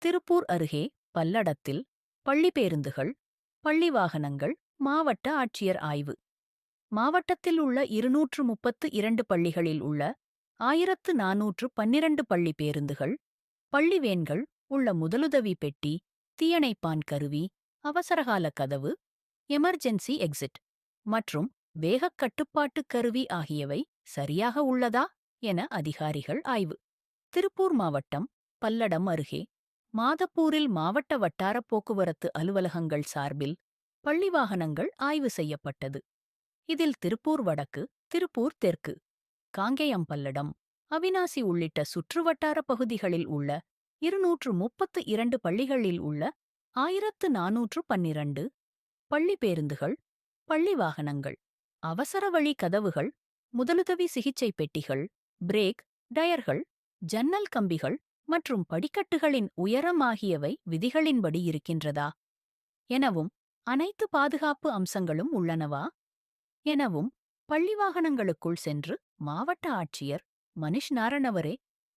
திருப்பூர் அருகே பல்லடத்தில் பள்ளி பேருந்துகள், பள்ளி வாகனங்கள் மாவட்ட ஆட்சியர் ஆய்வு. மாவட்டத்தில் உள்ள 232 பள்ளிகளில் உள்ள 1412 பள்ளி பேருந்துகள், பள்ளி வேன்கள் உள்ள முதலுதவி பெட்டி, தீயணைப்பான் கருவி, அவசரகால கதவு, எமர்ஜென்சி எக்ஸிட் மற்றும் வேகக் கட்டுப்பாட்டு கருவி ஆகியவை சரியாக உள்ளதா என அதிகாரிகள் ஆய்வு. திருப்பூர் மாவட்டம் பல்லடம் அருகே மாதப்பூரில் மாவட்ட வட்டார போக்குவரத்து அலுவலகங்கள் சார்பில் பள்ளி வாகனங்கள் ஆய்வு செய்யப்பட்டது. இதில் திருப்பூர் வடக்கு, திருப்பூர் தெற்கு, காங்கேயம்பல்லடம், அவிநாசி உள்ளிட்ட சுற்றுவட்டார பகுதிகளில் உள்ள 232 பள்ளிகளில் உள்ள 1412 பள்ளி பேருந்துகள், பள்ளி வாகனங்கள், அவசர வழி கதவுகள், முதலுதவி சிகிச்சை பெட்டிகள், பிரேக், டயர்கள், ஜன்னல் கம்பிகள் மற்றும் படிக்கட்டுகளின் உயரம் ஆகியவை விதிகளின்படி இருக்கின்றதா எனவும், அனைத்து பாதுகாப்பு அம்சங்களும் உள்ளனவா எனவும் பள்ளி வாகனங்களுக்குள் சென்று மாவட்ட ஆட்சியர் மனிஷ் நாரணவரே,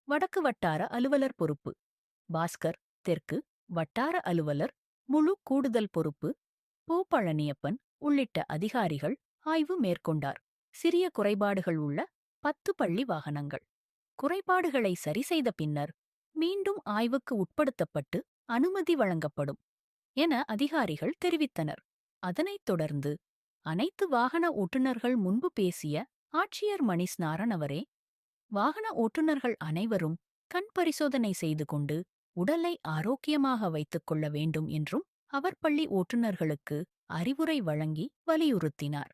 வடக்கு வட்டார அலுவலர் பொறுப்பு பாஸ்கர், தெற்கு வட்டார அலுவலர் முழு கூடுதல் பொறுப்பு பழனியப்பன் உள்ளிட்ட அதிகாரிகள் ஆய்வு மேற்கொண்டார். சிறிய குறைபாடுகள் உள்ள 10 பள்ளி வாகனங்கள் குறைபாடுகளை சரிசெய்த பின்னர் மீண்டும் ஆய்வுக்கு உட்படுத்தப்பட்டு அனுமதி வழங்கப்படும் என அதிகாரிகள் தெரிவித்தனர். அதனைத் தொடர்ந்து அனைத்து வாகன ஓட்டுநர்கள் முன்பு பேசிய ஆட்சியர் மணிஷ் நாரணவரே, வாகன ஓட்டுநர்கள் அனைவரும் கண் பரிசோதனை செய்து கொண்டு உடலை ஆரோக்கியமாக வைத்துக் கொள்ள வேண்டும் என்றும் அவர் பள்ளி ஓட்டுநர்களுக்கு அறிவுரை வழங்கி வலியுறுத்தினார்.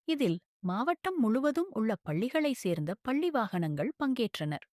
இதில் மாவட்டம் முழுவதும் உள்ள பள்ளிகளைச் சேர்ந்த பள்ளி வாகனங்கள் பங்கேற்றனர்.